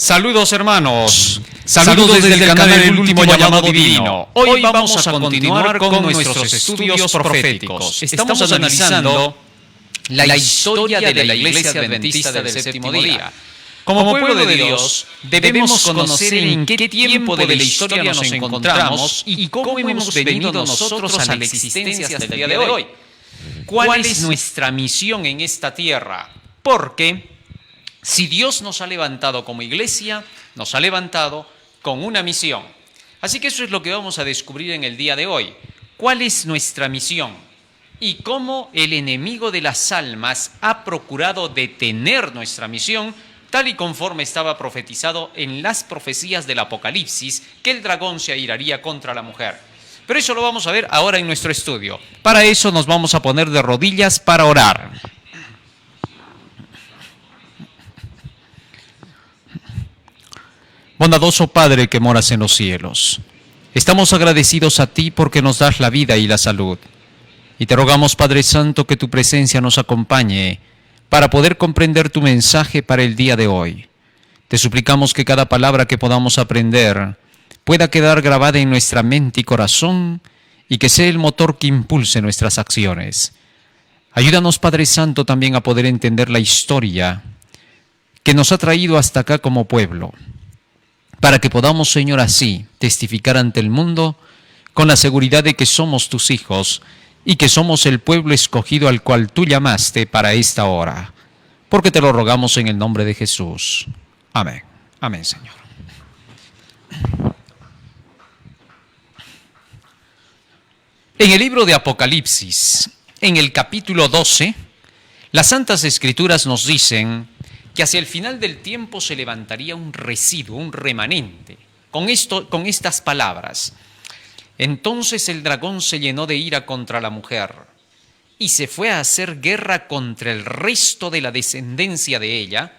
Saludos hermanos, saludos desde el canal El Último Llamado Divino. Hoy vamos a continuar con nuestros estudios proféticos. Estamos analizando la historia de la Iglesia Adventista del Séptimo Día. Como pueblo de Dios, debemos conocer en qué tiempo de la historia nos encontramos y cómo hemos venido nosotros a la existencia hasta el día de hoy. ¿Cuál es nuestra misión en esta tierra? Porque si Dios nos ha levantado como iglesia, nos ha levantado con una misión. Así que eso es lo que vamos a descubrir en el día de hoy. ¿Cuál es nuestra misión? Y cómo el enemigo de las almas ha procurado detener nuestra misión, tal y conforme estaba profetizado en las profecías del Apocalipsis, que el dragón se airaría contra la mujer. Pero eso lo vamos a ver ahora en nuestro estudio. Para eso nos vamos a poner de rodillas para orar. Bondadoso Padre que moras en los cielos, estamos agradecidos a ti porque nos das la vida y la salud. Y te rogamos, Padre Santo, que tu presencia nos acompañe para poder comprender tu mensaje para el día de hoy. Te suplicamos que cada palabra que podamos aprender pueda quedar grabada en nuestra mente y corazón y que sea el motor que impulse nuestras acciones. Ayúdanos, Padre Santo, también a poder entender la historia que nos ha traído hasta acá como pueblo, para que podamos, Señor, así testificar ante el mundo con la seguridad de que somos tus hijos y que somos el pueblo escogido al cual tú llamaste para esta hora. Porque te lo rogamos en el nombre de Jesús. Amén. Amén, Señor. En el libro de Apocalipsis, en el capítulo 12, las Santas Escrituras nos dicen que hacia el final del tiempo se levantaría un residuo, un remanente, con estas palabras. Entonces el dragón se llenó de ira contra la mujer y se fue a hacer guerra contra el resto de la descendencia de ella,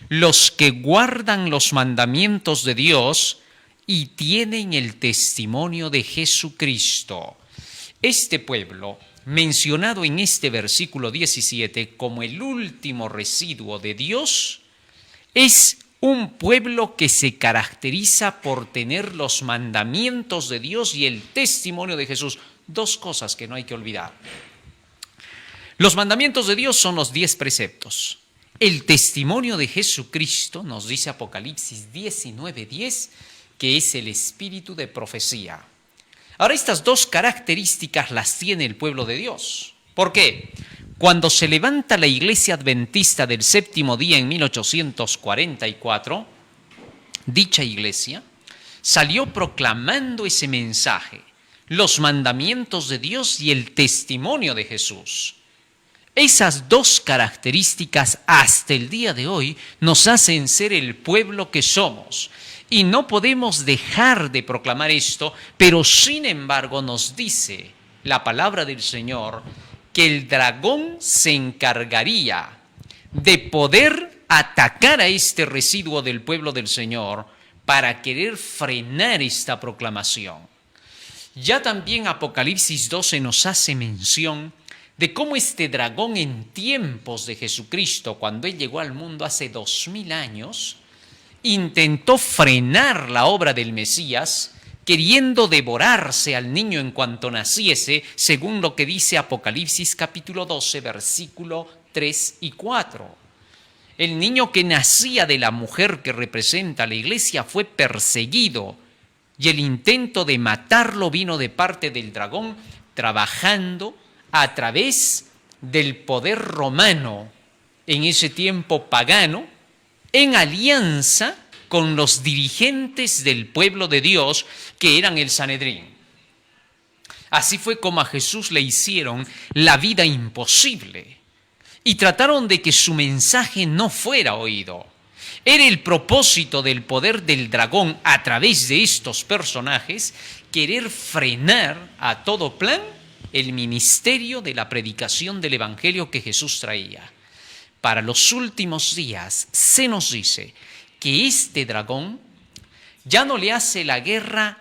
los que guardan los mandamientos de Dios y tienen el testimonio de Jesucristo. Este pueblo, mencionado en este versículo 17 como el último residuo de Dios, es un pueblo que se caracteriza por tener los mandamientos de Dios y el testimonio de Jesús. Dos cosas que no hay que olvidar. Los mandamientos de Dios son los 10 preceptos. El testimonio de Jesucristo, nos dice Apocalipsis 19:10, que es el espíritu de profecía. Ahora, estas dos características las tiene el pueblo de Dios. ¿Por qué? Cuando se levanta la Iglesia Adventista del Séptimo Día en 1844, dicha iglesia salió proclamando ese mensaje, los mandamientos de Dios y el testimonio de Jesús. Esas dos características hasta el día de hoy nos hacen ser el pueblo que somos. Y no podemos dejar de proclamar esto, pero sin embargo nos dice la palabra del Señor que el dragón se encargaría de poder atacar a este residuo del pueblo del Señor para querer frenar esta proclamación. Ya también Apocalipsis 12 nos hace mención de cómo este dragón en tiempos de Jesucristo, cuando Él llegó al mundo hace 2000 años, intentó frenar la obra del Mesías, queriendo devorarse al niño en cuanto naciese, según lo que dice Apocalipsis capítulo 12, versículo 3 y 4. El niño que nacía de la mujer que representa a la iglesia fue perseguido y el intento de matarlo vino de parte del dragón, trabajando a través del poder romano en ese tiempo pagano, en alianza con los dirigentes del pueblo de Dios, que eran el Sanedrín. Así fue como a Jesús le hicieron la vida imposible y trataron de que su mensaje no fuera oído. Era el propósito del poder del dragón a través de estos personajes querer frenar a todo plan el ministerio de la predicación del evangelio que Jesús traía. Para los últimos días se nos dice que este dragón ya no le hace la guerra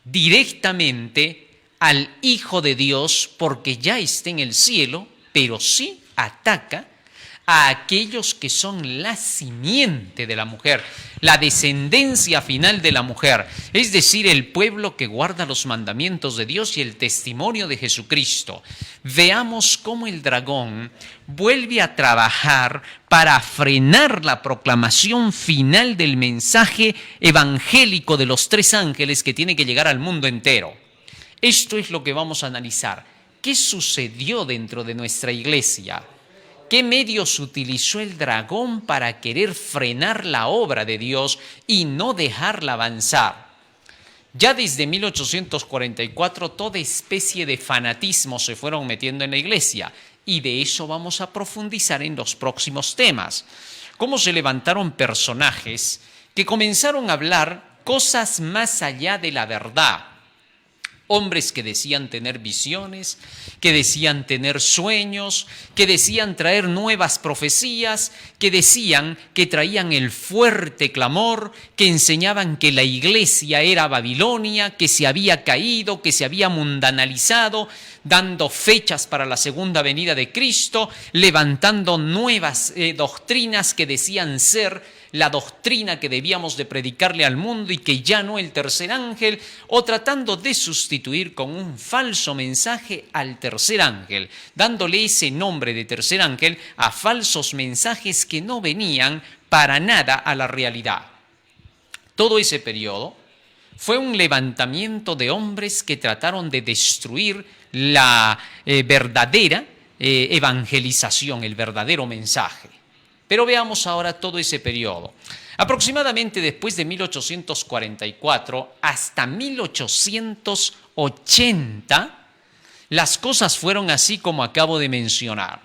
directamente al Hijo de Dios porque ya está en el cielo, pero sí ataca a aquellos que son la simiente de la mujer, la descendencia final de la mujer, es decir, el pueblo que guarda los mandamientos de Dios y el testimonio de Jesucristo. Veamos cómo el dragón vuelve a trabajar para frenar la proclamación final del mensaje evangélico de los tres ángeles que tiene que llegar al mundo entero. Esto es lo que vamos a analizar. ¿Qué sucedió dentro de nuestra iglesia? ¿Qué medios utilizó el dragón para querer frenar la obra de Dios y no dejarla avanzar? Ya desde 1844 toda especie de fanatismo se fueron metiendo en la iglesia y de eso vamos a profundizar en los próximos temas. Cómo se levantaron personajes que comenzaron a hablar cosas más allá de la verdad. Hombres que decían tener visiones, que decían tener sueños, que decían traer nuevas profecías, que decían que traían el fuerte clamor, que enseñaban que la iglesia era Babilonia, que se había caído, que se había mundanalizado, dando fechas para la segunda venida de Cristo, levantando nuevas doctrinas que decían ser la doctrina que debíamos de predicarle al mundo y que ya no el tercer ángel, o tratando de sustituir con un falso mensaje al tercer ángel, dándole ese nombre de tercer ángel a falsos mensajes que no venían para nada a la realidad. Todo ese periodo fue un levantamiento de hombres que trataron de destruir la verdadera evangelización, el verdadero mensaje. Pero veamos ahora todo ese periodo. Aproximadamente después de 1844 hasta 1880, las cosas fueron así como acabo de mencionar.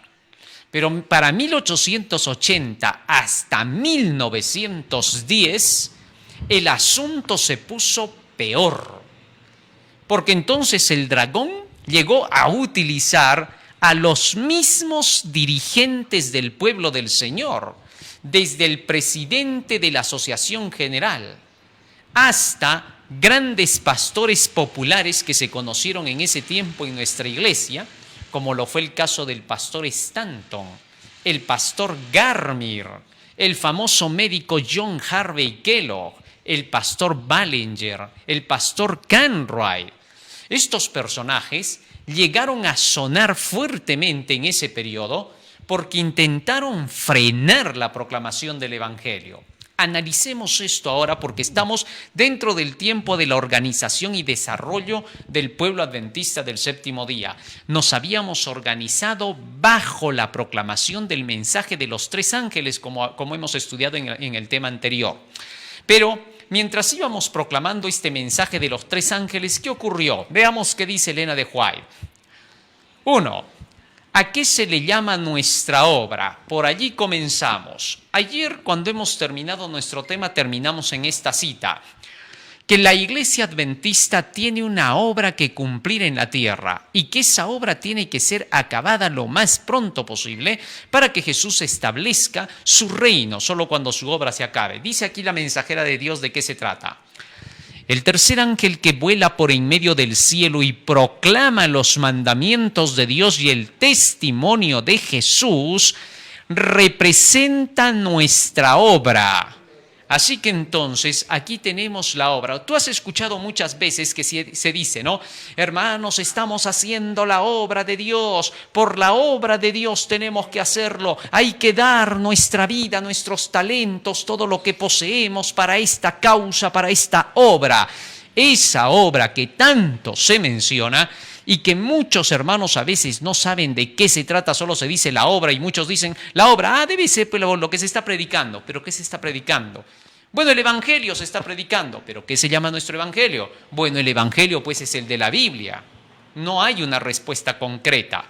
Pero para 1880 hasta 1910, el asunto se puso peor. Porque entonces el dragón llegó a utilizar a los mismos dirigentes del pueblo del Señor, desde el presidente de la Asociación General hasta grandes pastores populares que se conocieron en ese tiempo en nuestra iglesia, como lo fue el caso del pastor Stanton, el pastor Garmir, el famoso médico John Harvey Kellogg, el pastor Ballinger, el pastor Canroy. Estos personajes llegaron a sonar fuertemente en ese periodo porque intentaron frenar la proclamación del Evangelio. Analicemos esto ahora porque estamos dentro del tiempo de la organización y desarrollo del pueblo adventista del séptimo día. Nos habíamos organizado bajo la proclamación del mensaje de los tres ángeles, como hemos estudiado en el tema anterior. Pero mientras íbamos proclamando este mensaje de los tres ángeles, ¿qué ocurrió? Veamos qué dice Elena de White. 1. ¿A qué se le llama nuestra obra? Por allí comenzamos. Ayer, cuando hemos terminado nuestro tema, terminamos en esta cita. Que la iglesia adventista tiene una obra que cumplir en la tierra y que esa obra tiene que ser acabada lo más pronto posible para que Jesús establezca su reino, solo cuando su obra se acabe. Dice aquí la mensajera de Dios de qué se trata. El tercer ángel que vuela por en medio del cielo y proclama los mandamientos de Dios y el testimonio de Jesús representa nuestra obra. Así que entonces aquí tenemos la obra. Tú has escuchado muchas veces que se dice, ¿no? Hermanos, estamos haciendo la obra de Dios. Por la obra de Dios tenemos que hacerlo. Hay que dar nuestra vida, nuestros talentos, todo lo que poseemos para esta causa, para esta obra. Esa obra que tanto se menciona y que muchos hermanos a veces no saben de qué se trata, solo se dice la obra y muchos dicen, la obra, debe ser lo que se está predicando. ¿Pero qué se está predicando? Bueno, el Evangelio se está predicando, pero ¿qué se llama nuestro Evangelio? Bueno, el Evangelio pues es el de la Biblia. No hay una respuesta concreta.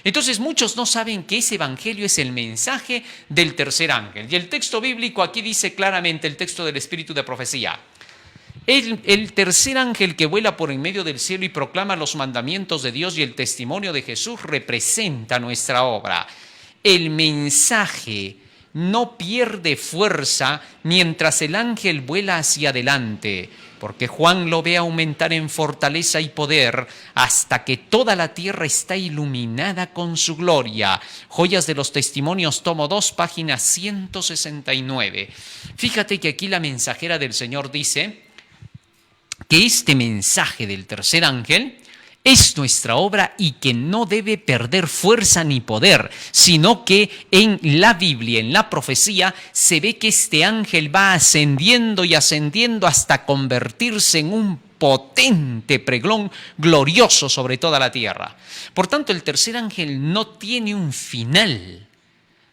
Entonces muchos no saben que ese Evangelio es el mensaje del tercer ángel. Y el texto bíblico aquí dice claramente el texto del Espíritu de Profecía. El tercer ángel que vuela por en medio del cielo y proclama los mandamientos de Dios y el testimonio de Jesús representa nuestra obra. El mensaje no pierde fuerza mientras el ángel vuela hacia adelante, porque Juan lo ve aumentar en fortaleza y poder hasta que toda la tierra está iluminada con su gloria. Joyas de los Testimonios, tomo 2, página 169. Fíjate que aquí la mensajera del Señor dice que este mensaje del tercer ángel es nuestra obra y que no debe perder fuerza ni poder, sino que en la Biblia, en la profecía, se ve que este ángel va ascendiendo y ascendiendo hasta convertirse en un potente preglón glorioso sobre toda la tierra. Por tanto, el tercer ángel no tiene un final,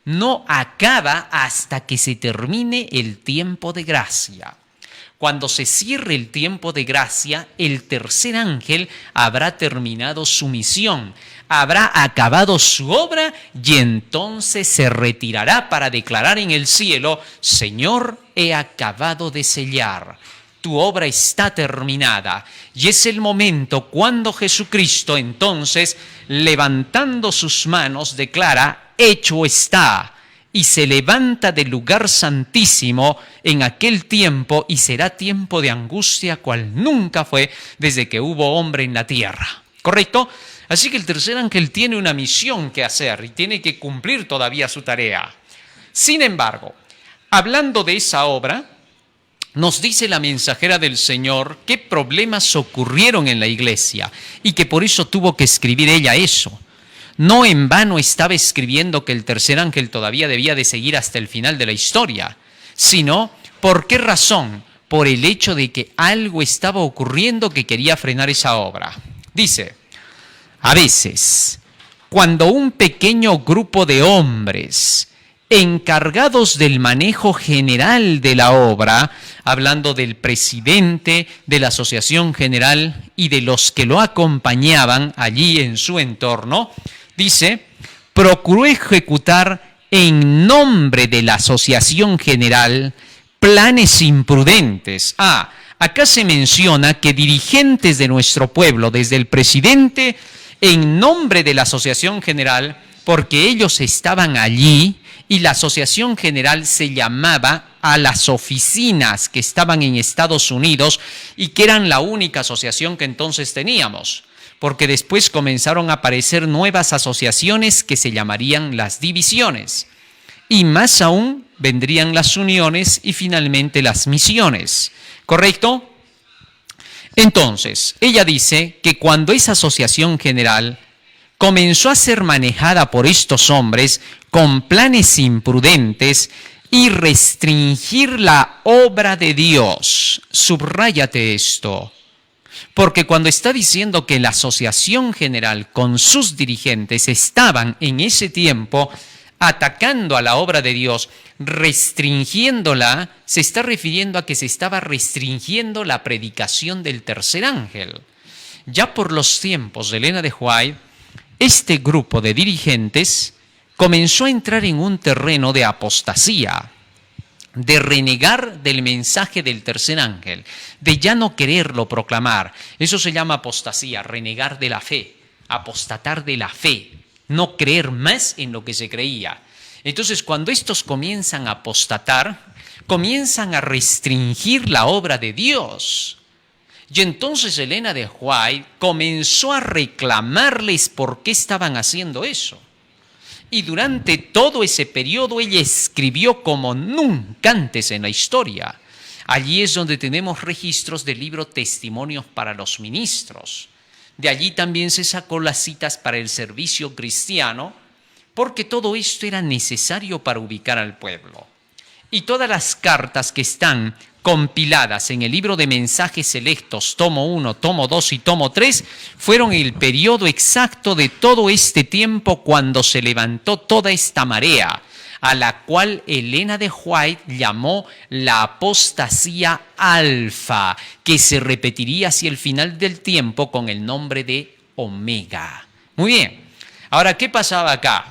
no acaba hasta que se termine el tiempo de gracia. Cuando se cierre el tiempo de gracia, el tercer ángel habrá terminado su misión, habrá acabado su obra y entonces se retirará para declarar en el cielo: Señor, he acabado de sellar. Tu obra está terminada. Y es el momento cuando Jesucristo entonces, levantando sus manos, declara: hecho está. Y se levanta del lugar santísimo en aquel tiempo, y será tiempo de angustia cual nunca fue desde que hubo hombre en la tierra. ¿Correcto? Así que el tercer ángel tiene una misión que hacer y tiene que cumplir todavía su tarea. Sin embargo, hablando de esa obra, nos dice la mensajera del Señor qué problemas ocurrieron en la iglesia y que por eso tuvo que escribir ella eso. No en vano estaba escribiendo que el tercer ángel todavía debía de seguir hasta el final de la historia, sino, ¿por qué razón? Por el hecho de que algo estaba ocurriendo que quería frenar esa obra. Dice: a veces, cuando un pequeño grupo de hombres encargados del manejo general de la obra, hablando del presidente de la Asociación General y de los que lo acompañaban allí en su entorno, dice, procuró ejecutar en nombre de la Asociación General planes imprudentes. Acá se menciona que dirigentes de nuestro pueblo, desde el presidente, en nombre de la Asociación General, porque ellos estaban allí y la Asociación General se llamaba a las oficinas que estaban en Estados Unidos y que eran la única asociación que entonces teníamos, porque después comenzaron a aparecer nuevas asociaciones que se llamarían las divisiones. Y más aún vendrían las uniones y finalmente las misiones. ¿Correcto? Entonces, ella dice que cuando esa asociación general comenzó a ser manejada por estos hombres con planes imprudentes y restringir la obra de Dios, subráyate esto, porque cuando está diciendo que la Asociación General con sus dirigentes estaban en ese tiempo atacando a la obra de Dios, restringiéndola, se está refiriendo a que se estaba restringiendo la predicación del tercer ángel. Ya por los tiempos de Elena de White, este grupo de dirigentes comenzó a entrar en un terreno de apostasía, de renegar del mensaje del tercer ángel, de ya no quererlo proclamar. Eso se llama apostasía, renegar de la fe, apostatar de la fe, no creer más en lo que se creía. Entonces, cuando estos comienzan a apostatar, comienzan a restringir la obra de Dios. Y entonces Elena de White comenzó a reclamarles por qué estaban haciendo eso. Y durante todo ese periodo ella escribió como nunca antes en la historia. Allí es donde tenemos registros del libro Testimonios para los Ministros. De allí también se sacó las citas para el servicio cristiano, porque todo esto era necesario para ubicar al pueblo. Y todas las cartas que están compiladas en el libro de Mensajes Selectos, tomo 1, tomo 2 y tomo 3, fueron el periodo exacto de todo este tiempo cuando se levantó toda esta marea, a la cual Elena de White llamó la apostasía alfa, que se repetiría hacia el final del tiempo con el nombre de Omega. Muy bien, ahora, ¿qué pasaba acá?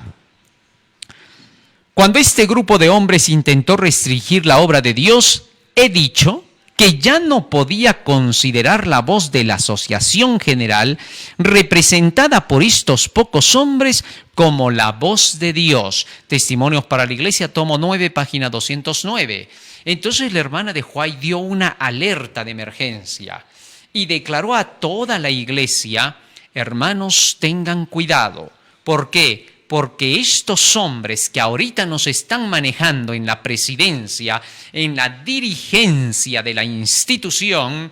Cuando este grupo de hombres intentó restringir la obra de Dios, he dicho que ya no podía considerar la voz de la Asociación General, representada por estos pocos hombres, como la voz de Dios. Testimonios para la Iglesia, tomo 9, página 209. Entonces la hermana de Huay dio una alerta de emergencia y declaró a toda la Iglesia: hermanos, tengan cuidado. ¿Por qué? Porque estos hombres que ahorita nos están manejando en la presidencia, en la dirigencia de la institución,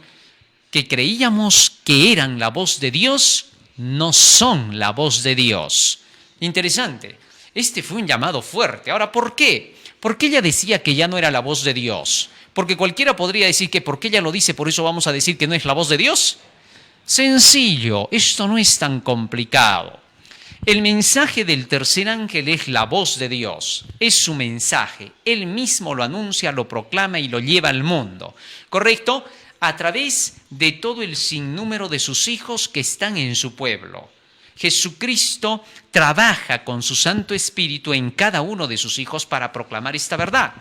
que creíamos que eran la voz de Dios, no son la voz de Dios. Interesante. Este fue un llamado fuerte. Ahora, ¿por qué? ¿Por qué ella decía que ya no era la voz de Dios? Porque cualquiera podría decir que porque ella lo dice, por eso vamos a decir que no es la voz de Dios. Sencillo, esto no es tan complicado. El mensaje del tercer ángel es la voz de Dios, es su mensaje. Él mismo lo anuncia, lo proclama y lo lleva al mundo. ¿Correcto? A través de todo el sinnúmero de sus hijos que están en su pueblo. Jesucristo trabaja con su Santo Espíritu en cada uno de sus hijos para proclamar esta verdad.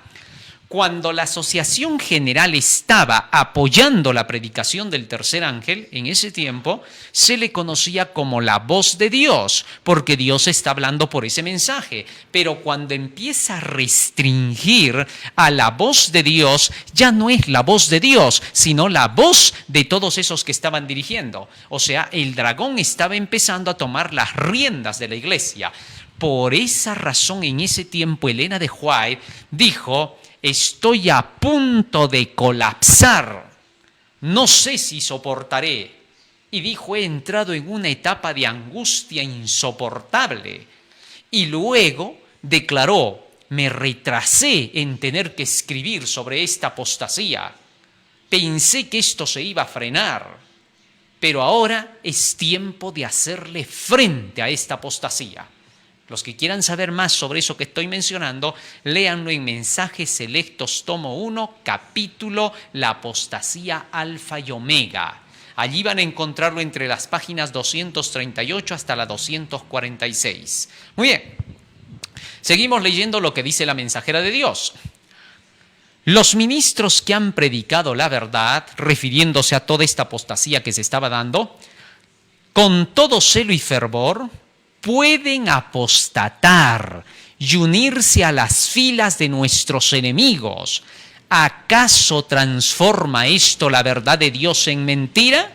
Cuando la Asociación General estaba apoyando la predicación del tercer ángel, en ese tiempo se le conocía como la voz de Dios, porque Dios está hablando por ese mensaje. Pero cuando empieza a restringir a la voz de Dios, ya no es la voz de Dios, sino la voz de todos esos que estaban dirigiendo. O sea, el dragón estaba empezando a tomar las riendas de la iglesia. Por esa razón, en ese tiempo, Elena de White dijo: estoy a punto de colapsar, no sé si soportaré. Y dijo: he entrado en una etapa de angustia insoportable. Y luego declaró: me retrasé en tener que escribir sobre esta apostasía. Pensé que esto se iba a frenar, pero ahora es tiempo de hacerle frente a esta apostasía. Los que quieran saber más sobre eso que estoy mencionando, léanlo en Mensajes Selectos, tomo 1, capítulo La apostasía alfa y omega. Allí van a encontrarlo entre las páginas 238 hasta la 246. Muy bien, seguimos leyendo lo que dice la mensajera de Dios. Los ministros que han predicado la verdad, refiriéndose a toda esta apostasía que se estaba dando, con todo celo y fervor, pueden apostatar y unirse a las filas de nuestros enemigos. ¿Acaso transforma esto la verdad de Dios en mentira?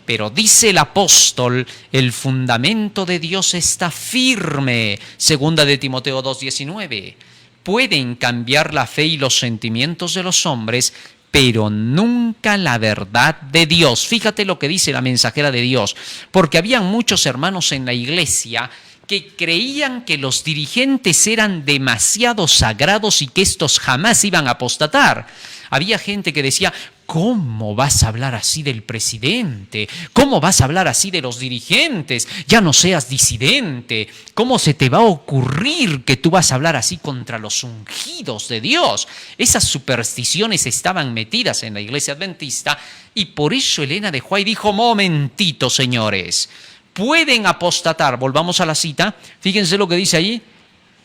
Pero dice el apóstol, el fundamento de Dios está firme. Segunda de Timoteo 2:19. Pueden cambiar la fe y los sentimientos de los hombres, pero nunca la verdad de Dios. Fíjate lo que dice la mensajera de Dios, porque habían muchos hermanos en la iglesia que creían que los dirigentes eran demasiado sagrados y que estos jamás iban a apostatar. Había gente que decía: ¿cómo vas a hablar así del presidente? ¿Cómo vas a hablar así de los dirigentes? Ya no seas disidente. ¿Cómo se te va a ocurrir que tú vas a hablar así contra los ungidos de Dios? Esas supersticiones estaban metidas en la iglesia adventista y por eso Elena de White dijo: momentito, señores, pueden apostatar. Volvamos a la cita. Fíjense lo que dice ahí.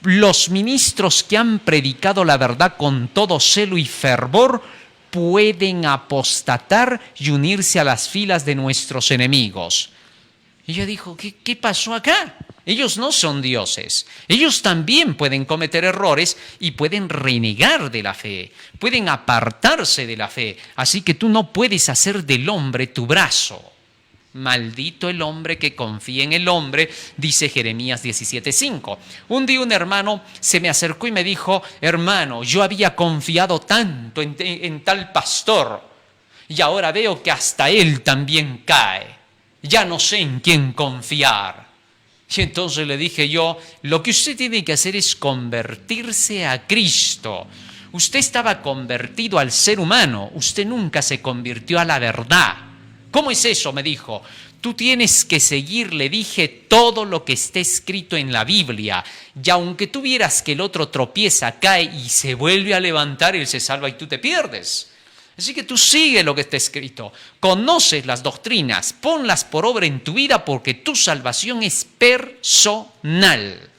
Los ministros que han predicado la verdad con todo celo y fervor pueden apostatar y unirse a las filas de nuestros enemigos. Y ella dijo: ¿Qué pasó acá? Ellos no son dioses. Ellos también pueden cometer errores y pueden renegar de la fe. Pueden apartarse de la fe. Así que tú no puedes hacer del hombre tu brazo. Maldito el hombre que confía en el hombre, dice Jeremías 17:5. Un día un hermano se me acercó y me dijo: hermano, yo había confiado tanto en tal pastor y ahora veo que hasta él también cae. Ya no sé en quién confiar. Y entonces le dije yo: lo que usted tiene que hacer es convertirse a Cristo. Usted estaba convertido al ser humano, usted nunca se convirtió a la verdad. ¿Cómo es eso?, me dijo. Tú tienes que seguir, le dije, todo lo que esté escrito en la Biblia. Y aunque tú vieras que el otro tropieza, cae y se vuelve a levantar, él se salva y tú te pierdes. Así que tú sigue lo que está escrito. Conoces las doctrinas, ponlas por obra en tu vida porque tu salvación es personal.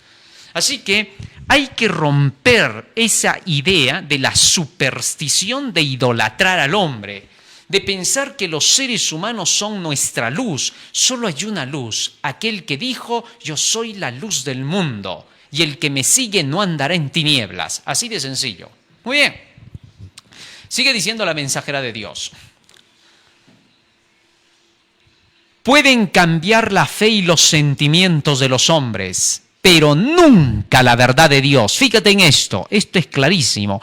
Así que Hay que romper esa idea de la superstición de idolatrar al hombre, de pensar que los seres humanos son nuestra luz. Solo hay una luz, aquel que dijo: yo soy la luz del mundo, y el que me sigue no andará en tinieblas. Así de sencillo. Muy bien. Sigue diciendo la mensajera de Dios. Pueden cambiar la fe y los sentimientos de los hombres, pero nunca la verdad de Dios. Fíjate en esto es clarísimo.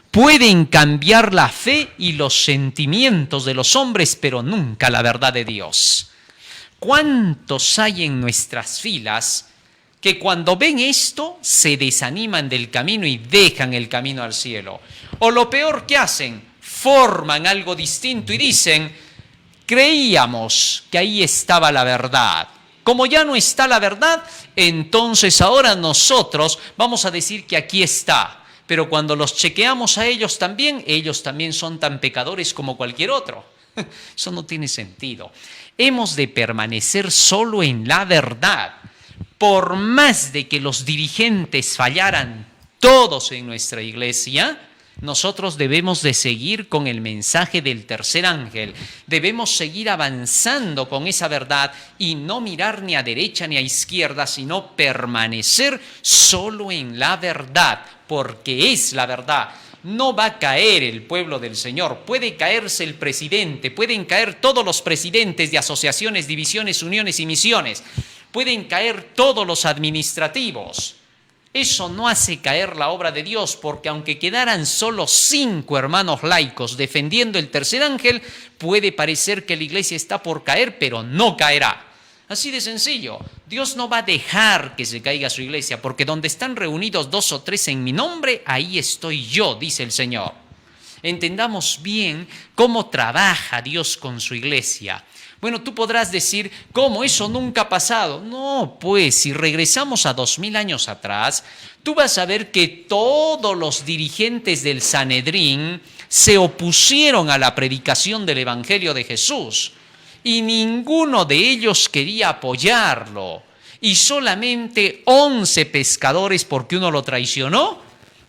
Pueden cambiar la fe y los sentimientos de los hombres, pero nunca la verdad de Dios. ¿Cuántos hay en nuestras filas que cuando ven esto se desaniman del camino y dejan el camino al cielo? O lo peor que hacen, forman algo distinto y dicen: creíamos que ahí estaba la verdad. Como ya no está la verdad, entonces ahora nosotros vamos a decir que aquí está. Pero cuando los chequeamos a ellos también son tan pecadores como cualquier otro. Eso no tiene sentido. Hemos de permanecer solo en la verdad. Por más de que los dirigentes fallaran todos en nuestra iglesia, nosotros debemos de seguir con el mensaje del tercer ángel. Debemos seguir avanzando con esa verdad y no mirar ni a derecha ni a izquierda, sino permanecer solo en la verdad, porque es la verdad. No va a caer el pueblo del Señor. Puede caerse el presidente, pueden caer todos los presidentes de asociaciones, divisiones, uniones y misiones. Pueden caer todos los administrativos. Eso no hace caer la obra de Dios, porque aunque quedaran solo 5 hermanos laicos defendiendo el tercer ángel, puede parecer que la iglesia está por caer, pero no caerá. Así de sencillo. Dios no va a dejar que se caiga su iglesia, porque donde están reunidos 2 o 3 en mi nombre, ahí estoy yo, dice el Señor. Entendamos bien cómo trabaja Dios con su iglesia. Bueno, tú podrás decir: ¿cómo? Eso nunca ha pasado. No, pues, si regresamos a 2000 años atrás, tú vas a ver que todos los dirigentes del Sanedrín se opusieron a la predicación del Evangelio de Jesús. Y ninguno de ellos quería apoyarlo. Y solamente 11 pescadores, porque uno lo traicionó,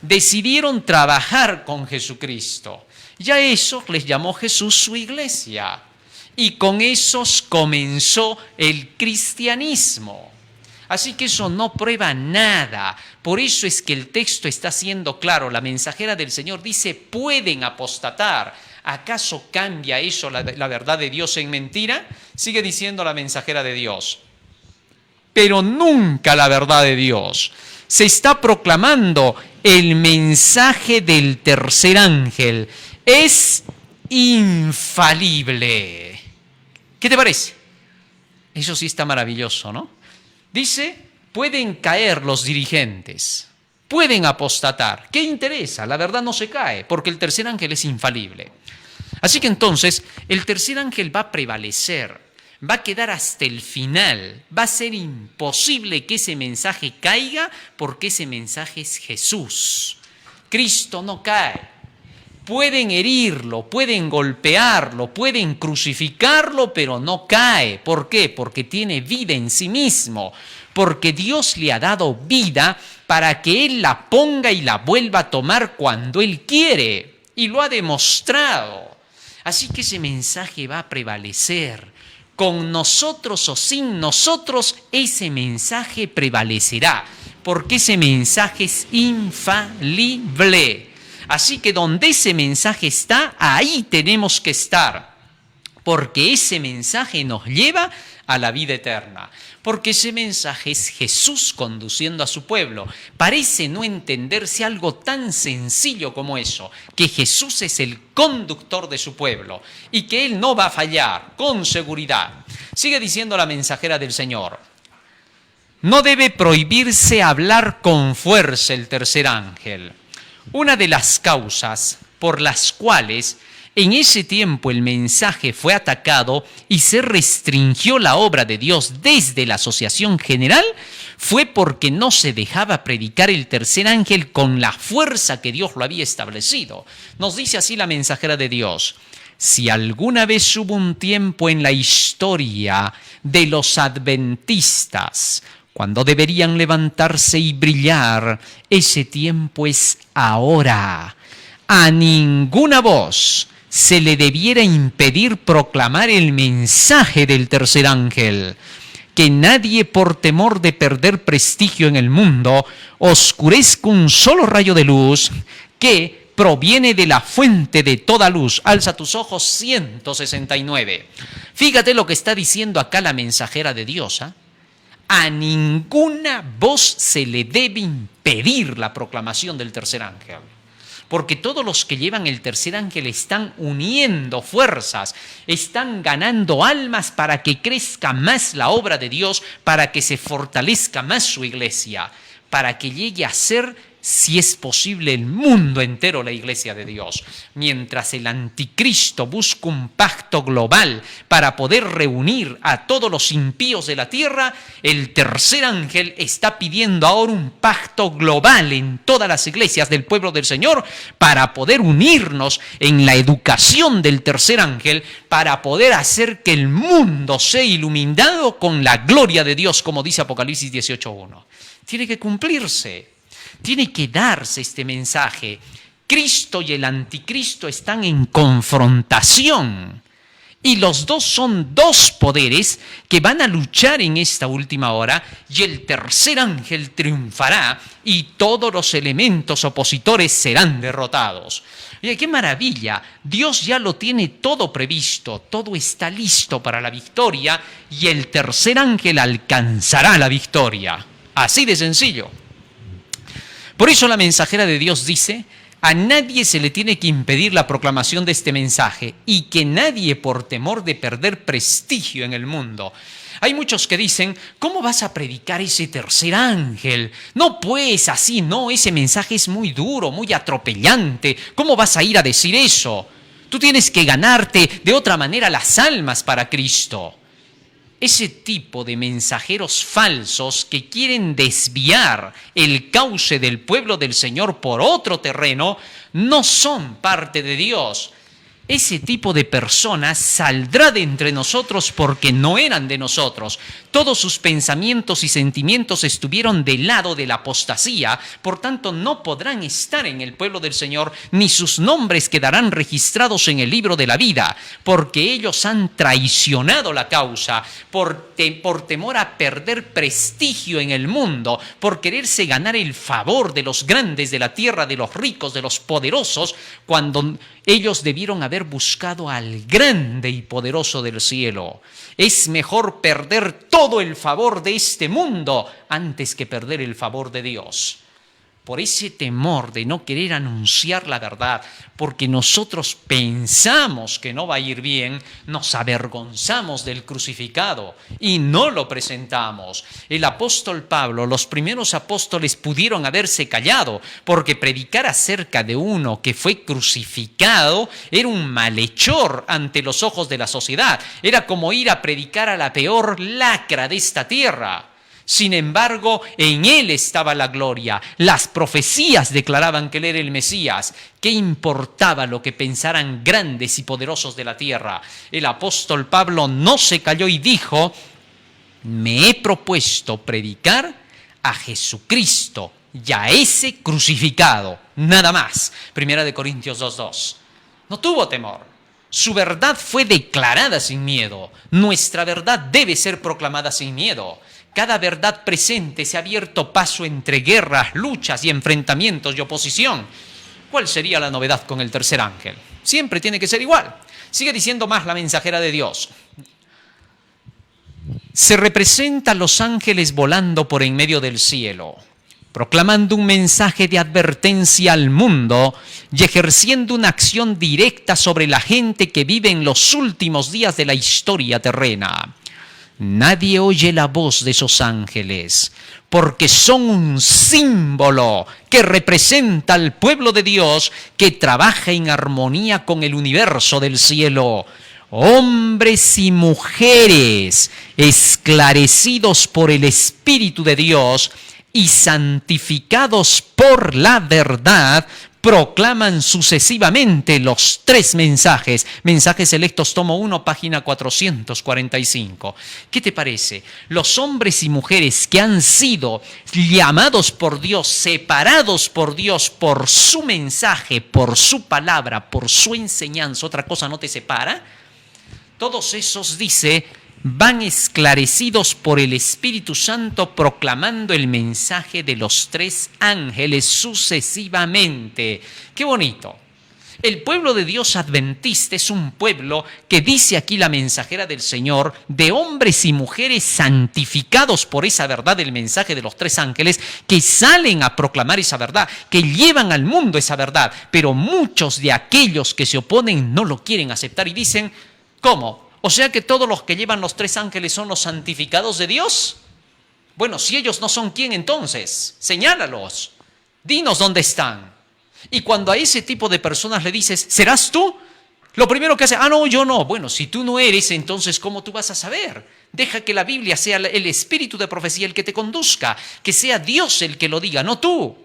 decidieron trabajar con Jesucristo. Y a esos les llamó Jesús su iglesia. Y con esos comenzó el cristianismo. Así que eso no prueba nada. Por eso es que el texto está siendo claro. La mensajera del Señor dice: pueden apostatar. ¿Acaso cambia eso la verdad de Dios en mentira? Sigue diciendo la mensajera de Dios. Pero nunca la verdad de Dios. Se está proclamando el mensaje del tercer ángel. Es infalible. ¿Qué te parece? Eso sí está maravilloso, ¿no? Dice: pueden caer los dirigentes, pueden apostatar. ¿Qué interesa? La verdad no se cae, porque el tercer ángel es infalible. Así que entonces, el tercer ángel va a prevalecer, va a quedar hasta el final. Va a ser imposible que ese mensaje caiga, porque ese mensaje es Jesús. Cristo no cae. Pueden herirlo, pueden golpearlo, pueden crucificarlo, pero no cae. ¿Por qué? Porque tiene vida en sí mismo. Porque Dios le ha dado vida para que Él la ponga y la vuelva a tomar cuando Él quiere. Y lo ha demostrado. Así que ese mensaje va a prevalecer. Con nosotros o sin nosotros, ese mensaje prevalecerá. Porque ese mensaje es infalible. Así que donde ese mensaje está, ahí tenemos que estar, porque ese mensaje nos lleva a la vida eterna, porque ese mensaje es Jesús conduciendo a su pueblo. Parece no entenderse algo tan sencillo como eso, que Jesús es el conductor de su pueblo y que Él no va a fallar, con seguridad. Sigue diciendo la mensajera del Señor: no debe prohibirse hablar con fuerza el tercer ángel. Una de las causas por las cuales en ese tiempo el mensaje fue atacado y se restringió la obra de Dios desde la asociación general fue porque no se dejaba predicar el tercer ángel con la fuerza que Dios lo había establecido. Nos dice así la mensajera de Dios: si alguna vez hubo un tiempo en la historia de los adventistas cuando deberían levantarse y brillar. Ese tiempo es ahora. A ninguna voz se le debiera impedir proclamar el mensaje del tercer ángel. Que nadie, por temor de perder prestigio en el mundo, oscurezca un solo rayo de luz que proviene de la fuente de toda luz. Alza tus ojos, 169. Fíjate lo que está diciendo acá la mensajera de Dios, ¿eh? A ninguna voz se le debe impedir la proclamación del tercer ángel. Porque todos los que llevan el tercer ángel están uniendo fuerzas, están ganando almas para que crezca más la obra de Dios, para que se fortalezca más su iglesia, para que llegue a ser, si es posible, el mundo entero la iglesia de Dios. Mientras el anticristo busca un pacto global para poder reunir a todos los impíos de la tierra, el tercer ángel está pidiendo ahora un pacto global en todas las iglesias del pueblo del Señor para poder unirnos en la educación del tercer ángel, para poder hacer que el mundo sea iluminado con la gloria de Dios, como dice Apocalipsis 18:1. Tiene que cumplirse. Tiene que darse este mensaje. Cristo y el anticristo están en confrontación. Y los dos son dos poderes que van a luchar en esta última hora, y el tercer ángel triunfará y todos los elementos opositores serán derrotados. Oye, qué maravilla. Dios ya lo tiene todo previsto, todo está listo para la victoria, y el tercer ángel alcanzará la victoria. Así de sencillo. Por eso la mensajera de Dios dice: a nadie se le tiene que impedir la proclamación de este mensaje, y que nadie, por temor de perder prestigio en el mundo. Hay muchos que dicen: ¿cómo vas a predicar ese tercer ángel? No, pues así no, ese mensaje es muy duro, muy atropellante. ¿Cómo vas a ir a decir eso? Tú tienes que ganarte de otra manera las almas para Cristo. Ese tipo de mensajeros falsos que quieren desviar el cauce del pueblo del Señor por otro terreno no son parte de Dios. Ese tipo de personas saldrá de entre nosotros porque no eran de nosotros. Todos sus pensamientos y sentimientos estuvieron del lado de la apostasía, por tanto no podrán estar en el pueblo del Señor, ni sus nombres quedarán registrados en el libro de la vida, porque ellos han traicionado la causa por temor a perder prestigio en el mundo, por quererse ganar el favor de los grandes de la tierra, de los ricos, de los poderosos, cuando ellos debieron haber buscado al grande y poderoso del cielo. Es mejor perder todo el favor de este mundo antes que perder el favor de Dios. Por ese temor de no querer anunciar la verdad, porque nosotros pensamos que no va a ir bien, nos avergonzamos del crucificado y no lo presentamos. El apóstol Pablo, los primeros apóstoles pudieron haberse callado, porque predicar acerca de uno que fue crucificado era un malhechor ante los ojos de la sociedad. Era como ir a predicar a la peor lacra de esta tierra. Sin embargo, en él estaba la gloria. Las profecías declaraban que él era el Mesías. ¿Qué importaba lo que pensaran grandes y poderosos de la tierra? El apóstol Pablo no se calló y dijo: me he propuesto predicar a Jesucristo y a ese crucificado, nada más. 1 Corintios 2:2. No tuvo temor. Su verdad fue declarada sin miedo. Nuestra verdad debe ser proclamada sin miedo. Cada verdad presente se ha abierto paso entre guerras, luchas y enfrentamientos y oposición. ¿Cuál sería la novedad con el tercer ángel? Siempre tiene que ser igual. Sigue diciendo más la mensajera de Dios. Se representa a los ángeles volando por en medio del cielo, proclamando un mensaje de advertencia al mundo y ejerciendo una acción directa sobre la gente que vive en los últimos días de la historia terrena. Nadie oye la voz de esos ángeles, porque son un símbolo que representa al pueblo de Dios que trabaja en armonía con el universo del cielo. Hombres y mujeres esclarecidos por el Espíritu de Dios y santificados por la verdad, proclaman sucesivamente los tres mensajes. Mensajes Selectos, tomo 1, página 445. ¿Qué te parece? Los hombres y mujeres que han sido llamados por Dios, separados por Dios, por su mensaje, por su palabra, por su enseñanza, otra cosa no te separa. Todos esos, dice, van esclarecidos por el Espíritu Santo proclamando el mensaje de los tres ángeles sucesivamente. ¡Qué bonito! El pueblo de Dios adventista es un pueblo que, dice aquí la mensajera del Señor, de hombres y mujeres santificados por esa verdad del mensaje de los tres ángeles, que salen a proclamar esa verdad, que llevan al mundo esa verdad, pero muchos de aquellos que se oponen no lo quieren aceptar y dicen, ¿cómo? O sea que todos los que llevan los tres ángeles son los santificados de Dios. Bueno, si ellos no son, ¿quién entonces? Señálalos. Dinos dónde están. Y cuando a ese tipo de personas le dices, ¿serás tú? Lo primero que hace, no, yo no. Bueno, si tú no eres, entonces ¿cómo tú vas a saber? Deja que la Biblia sea el espíritu de profecía el que te conduzca, que sea Dios el que lo diga, no tú.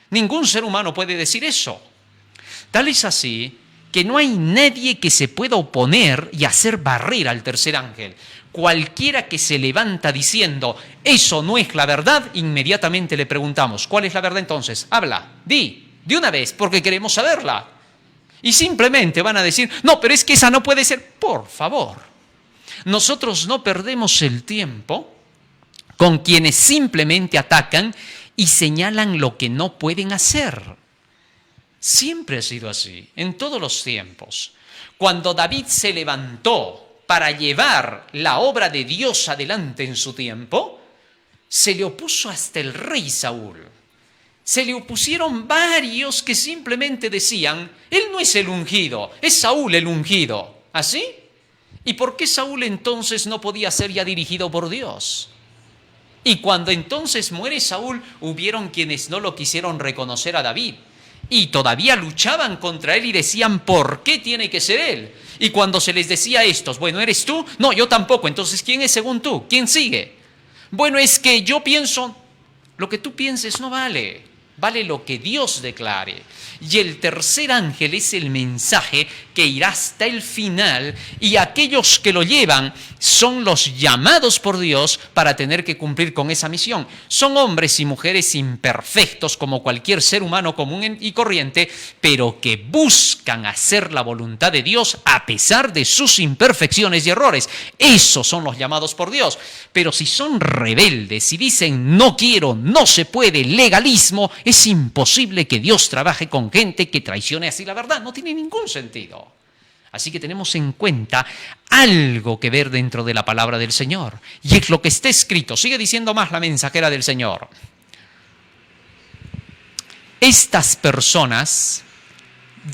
Ningún ser humano puede decir eso. Tal es así que no hay nadie que se pueda oponer y hacer barrera al tercer ángel. Cualquiera que se levanta diciendo, eso no es la verdad, inmediatamente le preguntamos, ¿cuál es la verdad entonces? Habla, di, de una vez, porque queremos saberla. Y simplemente van a decir, no, pero es que esa no puede ser. Por favor, nosotros no perdemos el tiempo con quienes simplemente atacan y señalan lo que no pueden hacer. Siempre ha sido así, en todos los tiempos. Cuando David se levantó para llevar la obra de Dios adelante en su tiempo, se le opuso hasta el rey Saúl. Se le opusieron varios que simplemente decían, él no es el ungido, es Saúl el ungido. ¿Así? ¿Y por qué Saúl entonces no podía ser ya dirigido por Dios? Y cuando entonces muere Saúl, hubieron quienes no lo quisieron reconocer a David. Y todavía luchaban contra él y decían, ¿por qué tiene que ser él? Y cuando se les decía a estos, bueno, ¿eres tú? No, yo tampoco. Entonces, ¿quién es según tú? ¿Quién sigue? Bueno, es que yo pienso, lo que tú pienses no vale. Vale lo que Dios declare. Y el tercer ángel es el mensaje que irá hasta el final y aquellos que lo llevan son los llamados por Dios para tener que cumplir con esa misión. Son hombres y mujeres imperfectos como cualquier ser humano común y corriente, pero que buscan hacer la voluntad de Dios a pesar de sus imperfecciones y errores. Esos son los llamados por Dios. Pero si son rebeldes y dicen no quiero, no se puede, legalismo, es imposible que Dios trabaje con gente que traicione así la verdad. No tiene ningún sentido. Así que tenemos en cuenta algo que ver dentro de la palabra del Señor. Y es lo que está escrito. Sigue diciendo más la mensajera del Señor. Estas personas,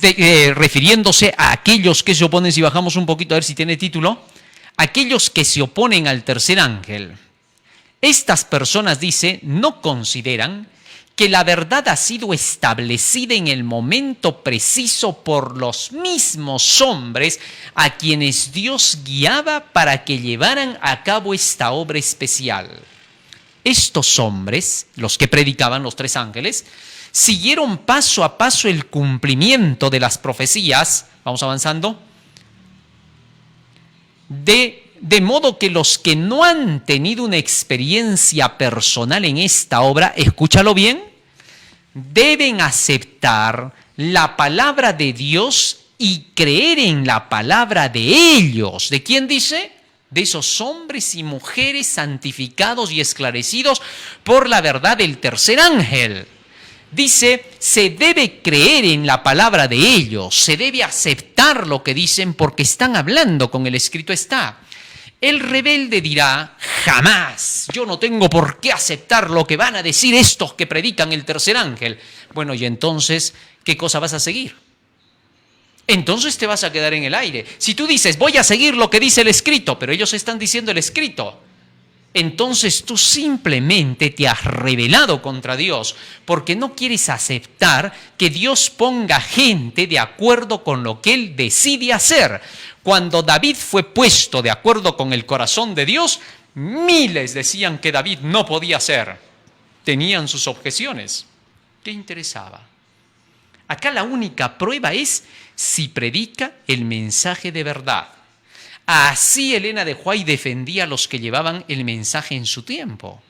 refiriéndose a aquellos que se oponen, si bajamos un poquito a ver si tiene título, aquellos que se oponen al tercer ángel. Estas personas, dice, no consideran que la verdad ha sido establecida en el momento preciso por los mismos hombres a quienes Dios guiaba para que llevaran a cabo esta obra especial. Estos hombres, los que predicaban los tres ángeles, siguieron paso a paso el cumplimiento de las profecías, vamos avanzando, de modo que los que no han tenido una experiencia personal en esta obra, escúchalo bien, deben aceptar la palabra de Dios y creer en la palabra de ellos. ¿De quién dice? De esos hombres y mujeres santificados y esclarecidos por la verdad del tercer ángel. Dice, se debe creer en la palabra de ellos, se debe aceptar lo que dicen porque están hablando con el escrito está. El rebelde dirá, jamás, yo no tengo por qué aceptar lo que van a decir estos que predican el tercer ángel. Bueno, y entonces, ¿qué cosa vas a seguir? Entonces te vas a quedar en el aire. Si tú dices, voy a seguir lo que dice el escrito, pero ellos están diciendo el escrito, entonces tú simplemente te has rebelado contra Dios porque no quieres aceptar que Dios ponga gente de acuerdo con lo que Él decide hacer. Cuando David fue puesto de acuerdo con el corazón de Dios, miles decían que David no podía hacer. Tenían sus objeciones. ¿Qué interesaba? Acá la única prueba es si predica el mensaje de verdad. Así Elena de White defendía a los que llevaban el mensaje en su tiempo,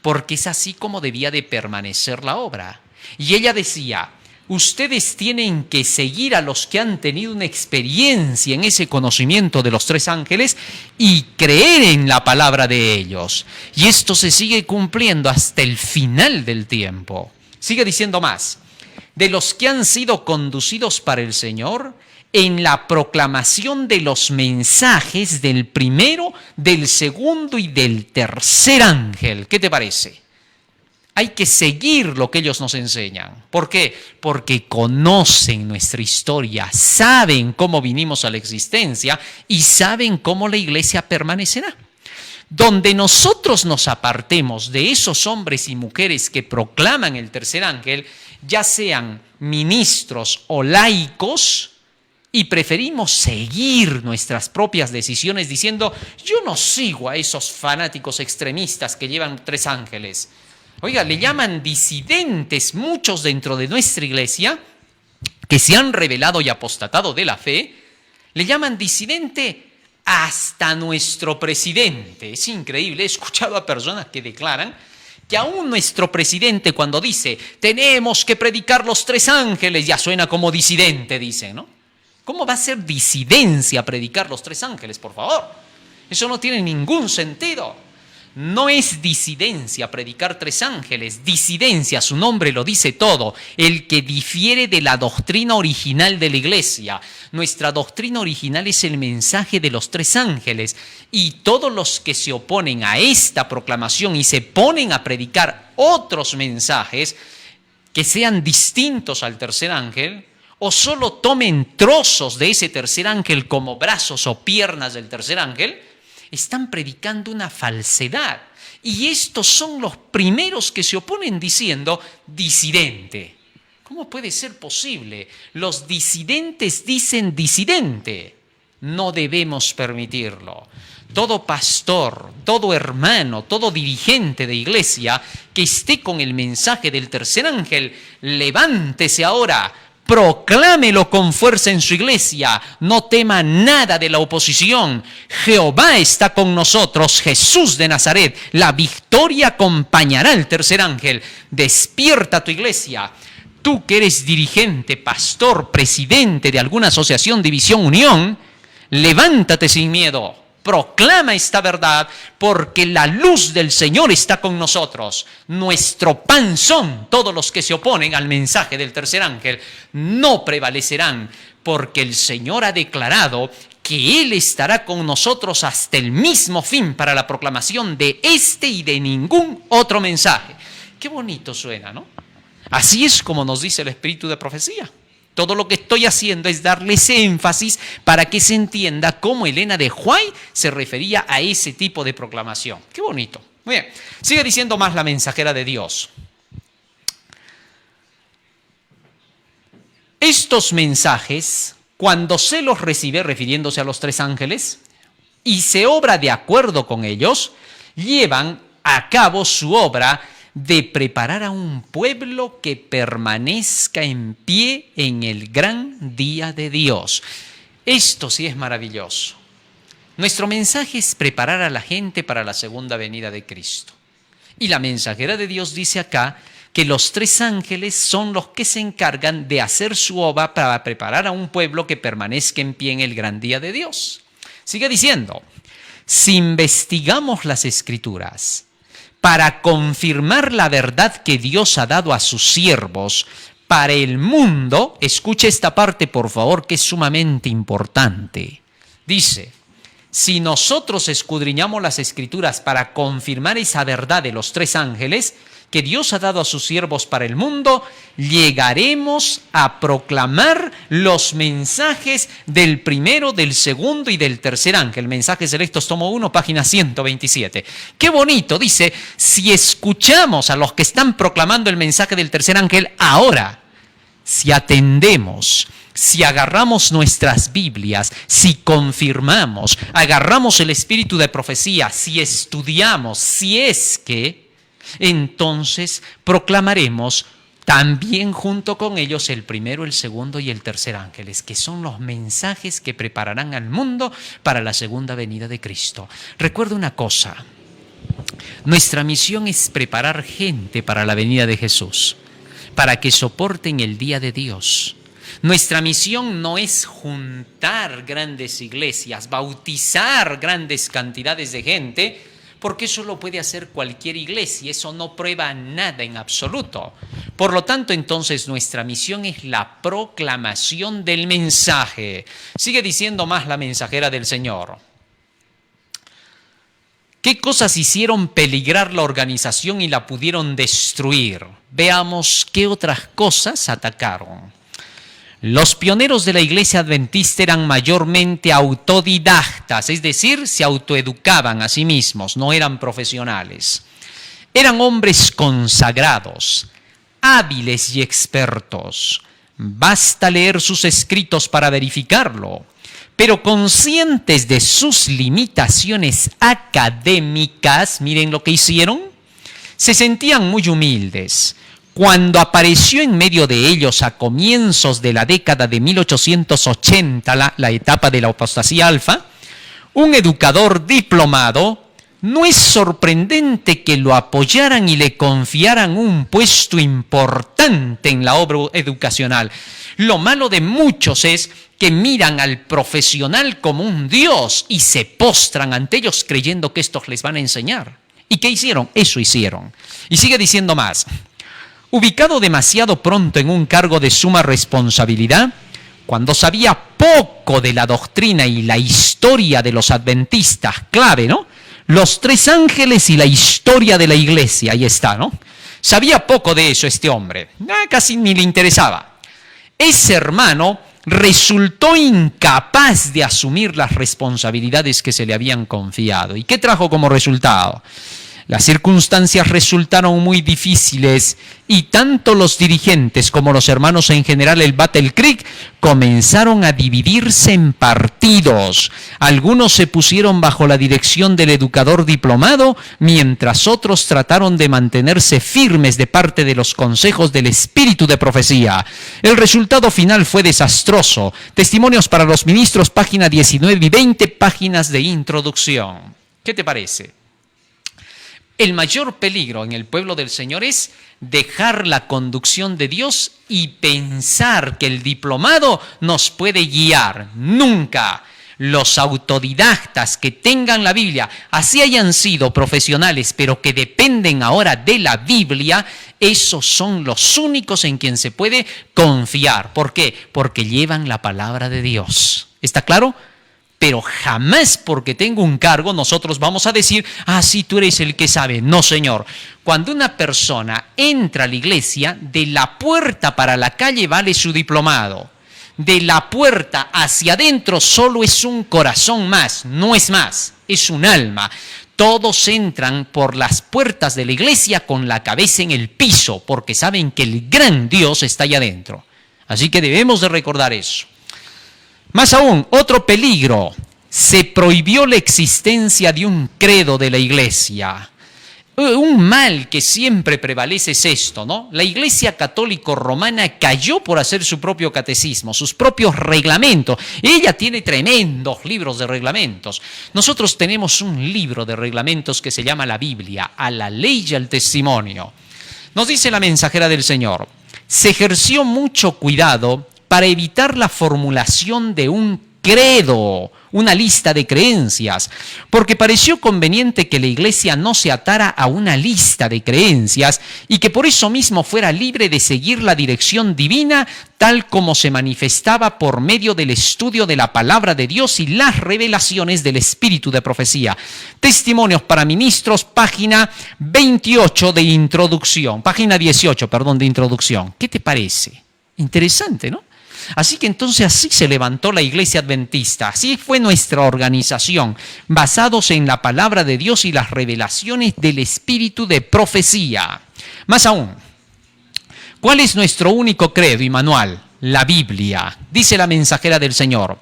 porque es así como debía de permanecer la obra. Y ella decía, ustedes tienen que seguir a los que han tenido una experiencia en ese conocimiento de los tres ángeles y creer en la palabra de ellos. Y esto se sigue cumpliendo hasta el final del tiempo. Sigue diciendo más, de los que han sido conducidos para el Señor en la proclamación de los mensajes del primero, del segundo y del tercer ángel. ¿Qué te parece? Hay que seguir lo que ellos nos enseñan. ¿Por qué? Porque conocen nuestra historia, saben cómo vinimos a la existencia y saben cómo la iglesia permanecerá. Donde nosotros nos apartemos de esos hombres y mujeres que proclaman el tercer ángel, ya sean ministros o laicos, y preferimos seguir nuestras propias decisiones diciendo, yo no sigo a esos fanáticos extremistas que llevan tres ángeles. Oiga, le llaman disidentes muchos dentro de nuestra iglesia que se han rebelado y apostatado de la fe. Le llaman disidente hasta nuestro presidente. Es increíble, he escuchado a personas que declaran que aún nuestro presidente cuando dice tenemos que predicar los tres ángeles ya suena como disidente, dicen, ¿no? ¿Cómo va a ser disidencia predicar los tres ángeles, por favor? Eso no tiene ningún sentido. No es disidencia predicar tres ángeles. Disidencia, su nombre lo dice todo. El que difiere de la doctrina original de la iglesia. Nuestra doctrina original es el mensaje de los tres ángeles. Y todos los que se oponen a esta proclamación y se ponen a predicar otros mensajes que sean distintos al tercer ángel, o solo tomen trozos de ese tercer ángel como brazos o piernas del tercer ángel, están predicando una falsedad. Y estos son los primeros que se oponen diciendo disidente. ¿Cómo puede ser posible? Los disidentes dicen disidente. No debemos permitirlo. Todo pastor, todo hermano, todo dirigente de iglesia que esté con el mensaje del tercer ángel, levántese ahora. Proclámelo con fuerza en su iglesia, no tema nada de la oposición. Jehová está con nosotros, Jesús de Nazaret, la victoria acompañará al tercer ángel. Despierta tu iglesia. Tú que eres dirigente, pastor, presidente de alguna asociación, división, unión, levántate sin miedo. Proclama esta verdad porque la luz del Señor está con nosotros. Nuestro pan son todos los que se oponen al mensaje del tercer ángel. No prevalecerán porque el Señor ha declarado que Él estará con nosotros hasta el mismo fin para la proclamación de este y de ningún otro mensaje. Qué bonito suena, ¿no? Así es como nos dice el espíritu de profecía. Todo lo que estoy haciendo es darles énfasis para que se entienda cómo Elena de White se refería a ese tipo de proclamación. Qué bonito. Muy bien. Sigue diciendo más la mensajera de Dios. Estos mensajes, cuando se los recibe, refiriéndose a los tres ángeles, y se obra de acuerdo con ellos, llevan a cabo su obra de preparar a un pueblo que permanezca en pie en el gran día de Dios. Esto sí es maravilloso. Nuestro mensaje es preparar a la gente para la segunda venida de Cristo. Y la mensajera de Dios dice acá que los tres ángeles son los que se encargan de hacer su obra para preparar a un pueblo que permanezca en pie en el gran día de Dios. Sigue diciendo, si investigamos las Escrituras para confirmar la verdad que Dios ha dado a sus siervos para el mundo, escuche esta parte por favor que es sumamente importante. Dice, si nosotros escudriñamos las Escrituras para confirmar esa verdad de los tres ángeles que Dios ha dado a sus siervos para el mundo, llegaremos a proclamar los mensajes del primero, del segundo y del tercer ángel. Mensajes Selectos, tomo 1, página 127. Qué bonito, dice, si escuchamos a los que están proclamando el mensaje del tercer ángel ahora, si atendemos, si agarramos nuestras Biblias, si confirmamos, agarramos el espíritu de profecía, si estudiamos, si es que, entonces proclamaremos También junto con ellos el primero, el segundo y el tercer ángeles, que son los mensajes que prepararán al mundo para la segunda venida de Cristo. Recuerda una cosa, nuestra misión es preparar gente para la venida de Jesús, para que soporten el día de Dios. Nuestra misión no es juntar grandes iglesias, bautizar grandes cantidades de gente, porque eso lo puede hacer cualquier iglesia, eso no prueba nada en absoluto. Por lo tanto, entonces, nuestra misión es la proclamación del mensaje. Sigue diciendo más la mensajera del Señor. ¿Qué cosas hicieron peligrar la organización y la pudieron destruir? Veamos qué otras cosas atacaron. Los pioneros de la iglesia adventista eran mayormente autodidactas, es decir, se autoeducaban a sí mismos, no eran profesionales. Eran hombres consagrados, hábiles y expertos. Basta leer sus escritos para verificarlo, pero conscientes de sus limitaciones académicas, miren lo que hicieron, se sentían muy humildes. Cuando apareció en medio de ellos a comienzos de la década de 1880, la etapa de la apostasía alfa, un educador diplomado, no es sorprendente que lo apoyaran y le confiaran un puesto importante en la obra educacional. Lo malo de muchos es que miran al profesional como un dios y se postran ante ellos creyendo que estos les van a enseñar. ¿Y qué hicieron? Eso hicieron. Y sigue diciendo más. Ubicado demasiado pronto en un cargo de suma responsabilidad, cuando sabía poco de la doctrina y la historia de los adventistas, clave, ¿no? Los tres ángeles y la historia de la iglesia, ahí está, ¿no? Sabía poco de eso este hombre, casi ni le interesaba. Ese hermano resultó incapaz de asumir las responsabilidades que se le habían confiado. ¿Y qué trajo como resultado? Las circunstancias resultaron muy difíciles y tanto los dirigentes como los hermanos en general del Battle Creek comenzaron a dividirse en partidos. Algunos se pusieron bajo la dirección del educador diplomado, mientras otros trataron de mantenerse firmes de parte de los consejos del espíritu de profecía. El resultado final fue desastroso. Testimonios para los ministros, página 19 y 20, páginas de introducción. ¿Qué te parece? El mayor peligro en el pueblo del Señor es dejar la conducción de Dios y pensar que el diplomado nos puede guiar. Nunca. Los autodidactas que tengan la Biblia, así hayan sido profesionales, pero que dependen ahora de la Biblia, esos son los únicos en quien se puede confiar. ¿Por qué? Porque llevan la palabra de Dios. ¿Está claro? Pero jamás porque tengo un cargo nosotros vamos a decir, sí, tú eres el que sabe. No, señor. Cuando una persona entra a la iglesia, de la puerta para la calle vale su diplomado. De la puerta hacia adentro solo es un corazón más, no es más, es un alma. Todos entran por las puertas de la iglesia con la cabeza en el piso, porque saben que el gran Dios está allá adentro. Así que debemos de recordar eso. Más aún, otro peligro, se prohibió la existencia de un credo de la iglesia. Un mal que siempre prevalece es esto, ¿no? La Iglesia Católica Romana cayó por hacer su propio catecismo, sus propios reglamentos. Ella tiene tremendos libros de reglamentos. Nosotros tenemos un libro de reglamentos que se llama la Biblia, a la ley y al testimonio. Nos dice la mensajera del Señor, se ejerció mucho cuidado para evitar la formulación de un credo, una lista de creencias, porque pareció conveniente que la iglesia no se atara a una lista de creencias y que por eso mismo fuera libre de seguir la dirección divina tal como se manifestaba por medio del estudio de la palabra de Dios y las revelaciones del espíritu de profecía. Testimonios para ministros, página 28 de introducción, página 18, perdón, de introducción. ¿Qué te parece? Interesante, ¿no? Así que entonces así se levantó la iglesia adventista, así fue nuestra organización, basados en la palabra de Dios y las revelaciones del espíritu de profecía. Más aún, ¿cuál es nuestro único credo y manual? La Biblia. Dice la mensajera del Señor,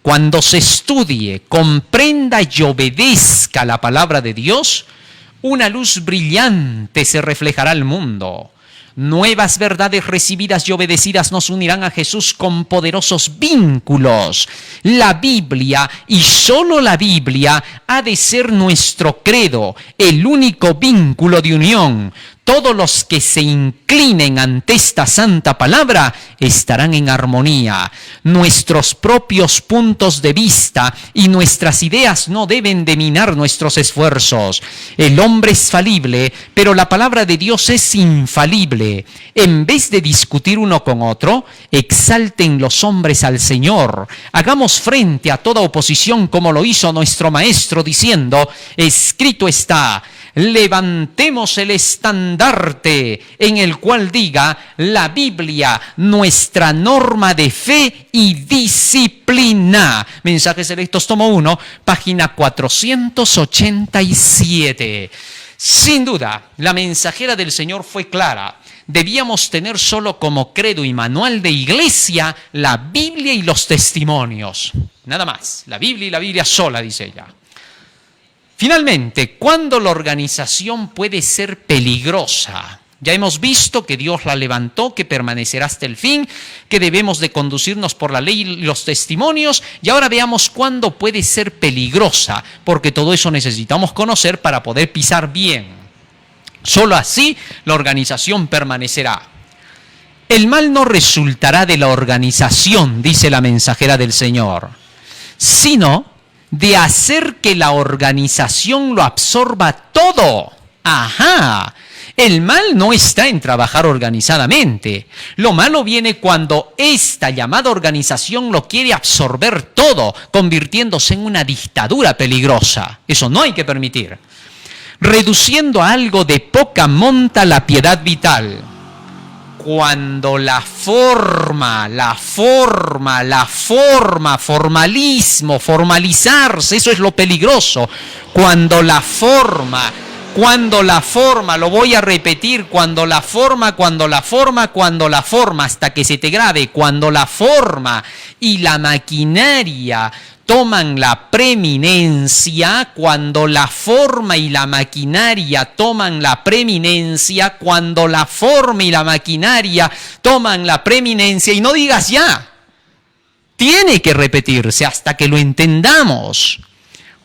cuando se estudie, comprenda y obedezca la palabra de Dios, una luz brillante se reflejará al mundo. Nuevas verdades recibidas y obedecidas nos unirán a Jesús con poderosos vínculos. La Biblia, y solo la Biblia, ha de ser nuestro credo, el único vínculo de unión. Todos los que se inclinen ante esta santa palabra estarán en armonía. Nuestros propios puntos de vista y nuestras ideas no deben de minar nuestros esfuerzos. El hombre es falible, pero la palabra de Dios es infalible. En vez de discutir uno con otro, exalten los hombres al Señor. Hagamos frente a toda oposición como lo hizo nuestro Maestro diciendo, escrito está, levantemos el estandarte en el cual diga la Biblia, nuestra norma de fe y disciplina. Mensajes Selectos, tomo 1, página 487. Sin duda, la mensajera del Señor fue clara. Debíamos tener solo como credo y manual de iglesia la Biblia y los testimonios. Nada más, la Biblia y la Biblia sola, dice ella. Finalmente, ¿cuándo la organización puede ser peligrosa? Ya hemos visto que Dios la levantó, que permanecerá hasta el fin, que debemos de conducirnos por la ley y los testimonios, y ahora veamos cuándo puede ser peligrosa, porque todo eso necesitamos conocer para poder pisar bien. Solo así la organización permanecerá. El mal no resultará de la organización, dice la mensajera del Señor, sino de hacer que la organización lo absorba todo. Ajá. El mal no está en trabajar organizadamente. Lo malo viene cuando esta llamada organización lo quiere absorber todo, convirtiéndose en una dictadura peligrosa. Eso no hay que permitir. Reduciendo a algo de poca monta la piedad vital. Cuando formalismo, formalizarse, eso es lo peligroso. Cuando la forma, lo voy a repetir, cuando la forma, hasta que se te grabe, cuando la forma y la maquinaria toman la preeminencia, cuando la forma y la maquinaria toman la preeminencia, cuando la forma y la maquinaria toman la preeminencia, y no digas ya, tiene que repetirse hasta que lo entendamos.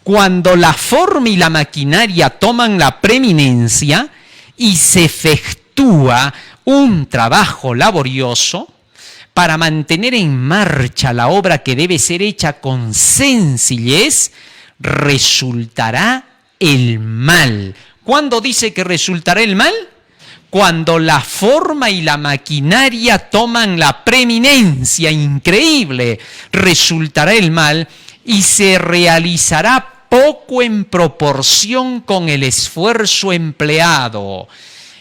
Cuando la forma y la maquinaria toman la preeminencia y se efectúa un trabajo laborioso, para mantener en marcha la obra que debe ser hecha con sencillez, resultará el mal. ¿Cuándo dice que resultará el mal? Cuando la forma y la maquinaria toman la preeminencia, increíble, resultará el mal y se realizará poco en proporción con el esfuerzo empleado.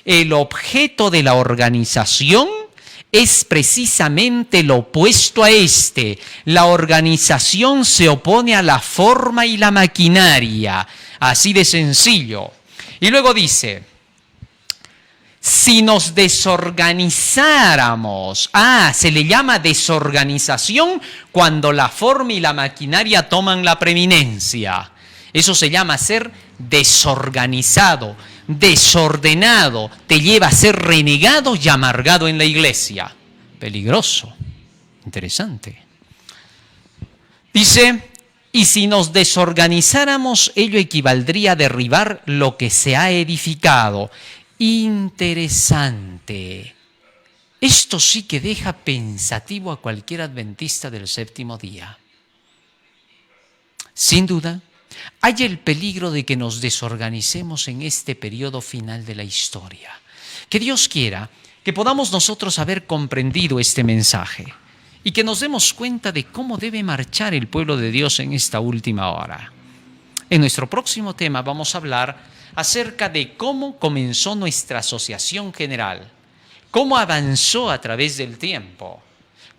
El objeto de la organización es precisamente lo opuesto a este. La organización se opone a la forma y la maquinaria. Así de sencillo. Y luego dice, si nos desorganizáramos, se le llama desorganización cuando la forma y la maquinaria toman la preeminencia. Eso se llama ser desorganizado, desordenado, te lleva a ser renegado y amargado en la iglesia. Peligroso, interesante. Dice, y si nos desorganizáramos, ello equivaldría a derribar lo que se ha edificado. Interesante. Esto sí que deja pensativo a cualquier adventista del séptimo día. Sin duda, hay el peligro de que nos desorganicemos en este periodo final de la historia. Que Dios quiera que podamos nosotros haber comprendido este mensaje y que nos demos cuenta de cómo debe marchar el pueblo de Dios en esta última hora. En nuestro próximo tema vamos a hablar acerca de cómo comenzó nuestra asociación general, cómo avanzó a través del tiempo,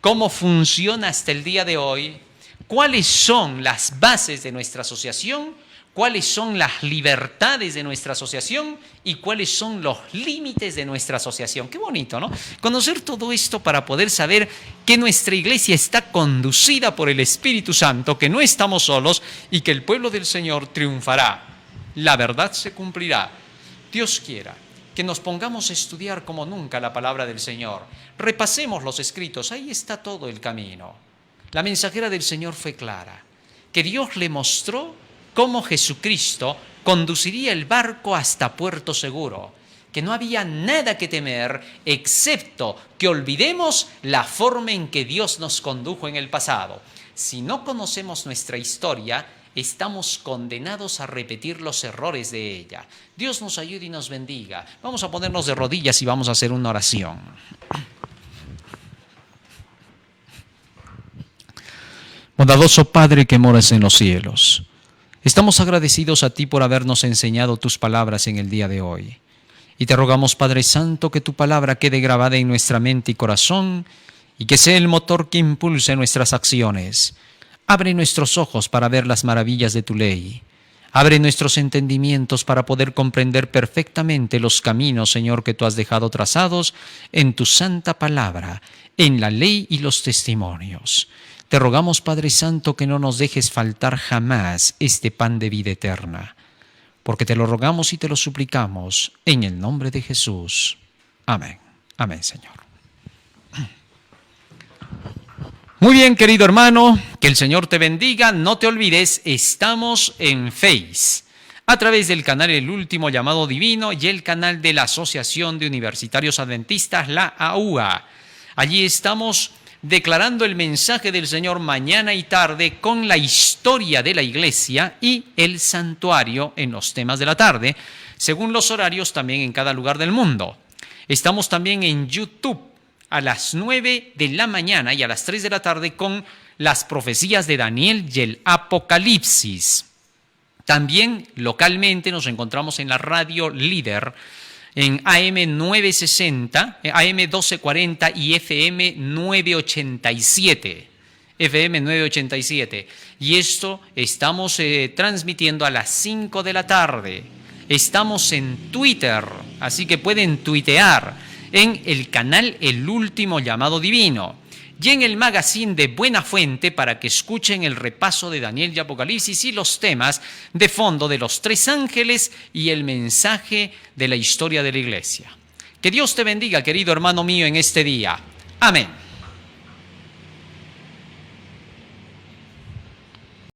cómo funciona hasta el día de hoy, cuáles son las bases de nuestra asociación, cuáles son las libertades de nuestra asociación y cuáles son los límites de nuestra asociación. Qué bonito, ¿no? Conocer todo esto para poder saber que nuestra iglesia está conducida por el Espíritu Santo, que no estamos solos y que el pueblo del Señor triunfará. La verdad se cumplirá. Dios quiera que nos pongamos a estudiar como nunca la palabra del Señor. Repasemos los escritos, ahí está todo el camino. La mensajera del Señor fue clara, que Dios le mostró cómo Jesucristo conduciría el barco hasta puerto seguro, que no había nada que temer excepto que olvidemos la forma en que Dios nos condujo en el pasado. Si no conocemos nuestra historia, estamos condenados a repetir los errores de ella. Dios nos ayude y nos bendiga. Vamos a ponernos de rodillas y vamos a hacer una oración. Bondadoso Padre que moras en los cielos, estamos agradecidos a ti por habernos enseñado tus palabras en el día de hoy. Y te rogamos, Padre Santo, que tu palabra quede grabada en nuestra mente y corazón y que sea el motor que impulse nuestras acciones. Abre nuestros ojos para ver las maravillas de tu ley. Abre nuestros entendimientos para poder comprender perfectamente los caminos, Señor, que tú has dejado trazados en tu santa palabra, en la ley y los testimonios. Te rogamos, Padre Santo, que no nos dejes faltar jamás este pan de vida eterna, porque te lo rogamos y te lo suplicamos en el nombre de Jesús. Amén. Amén, Señor. Muy bien, querido hermano, que el Señor te bendiga. No te olvides, estamos en Face, a través del canal El Último Llamado Divino y el canal de la Asociación de Universitarios Adventistas, la AUA. Allí estamos declarando el mensaje del Señor mañana y tarde con la historia de la iglesia y el santuario en los temas de la tarde, según los horarios también en cada lugar del mundo. Estamos también en YouTube a las 9 de la mañana y a las 3 de la tarde con las profecías de Daniel y el Apocalipsis. También localmente nos encontramos en la radio Líder, en AM 960, AM 1240 y FM 987. FM 987. Y esto estamos transmitiendo a las 5 de la tarde. Estamos en Twitter, así que pueden tuitear en el canal El Último Llamado Divino y en el magazine de Buena Fuente para que escuchen el repaso de Daniel y Apocalipsis y los temas de fondo de los 3 ángeles y el mensaje de la historia de la iglesia. Que Dios te bendiga, querido hermano mío, en este día. Amén.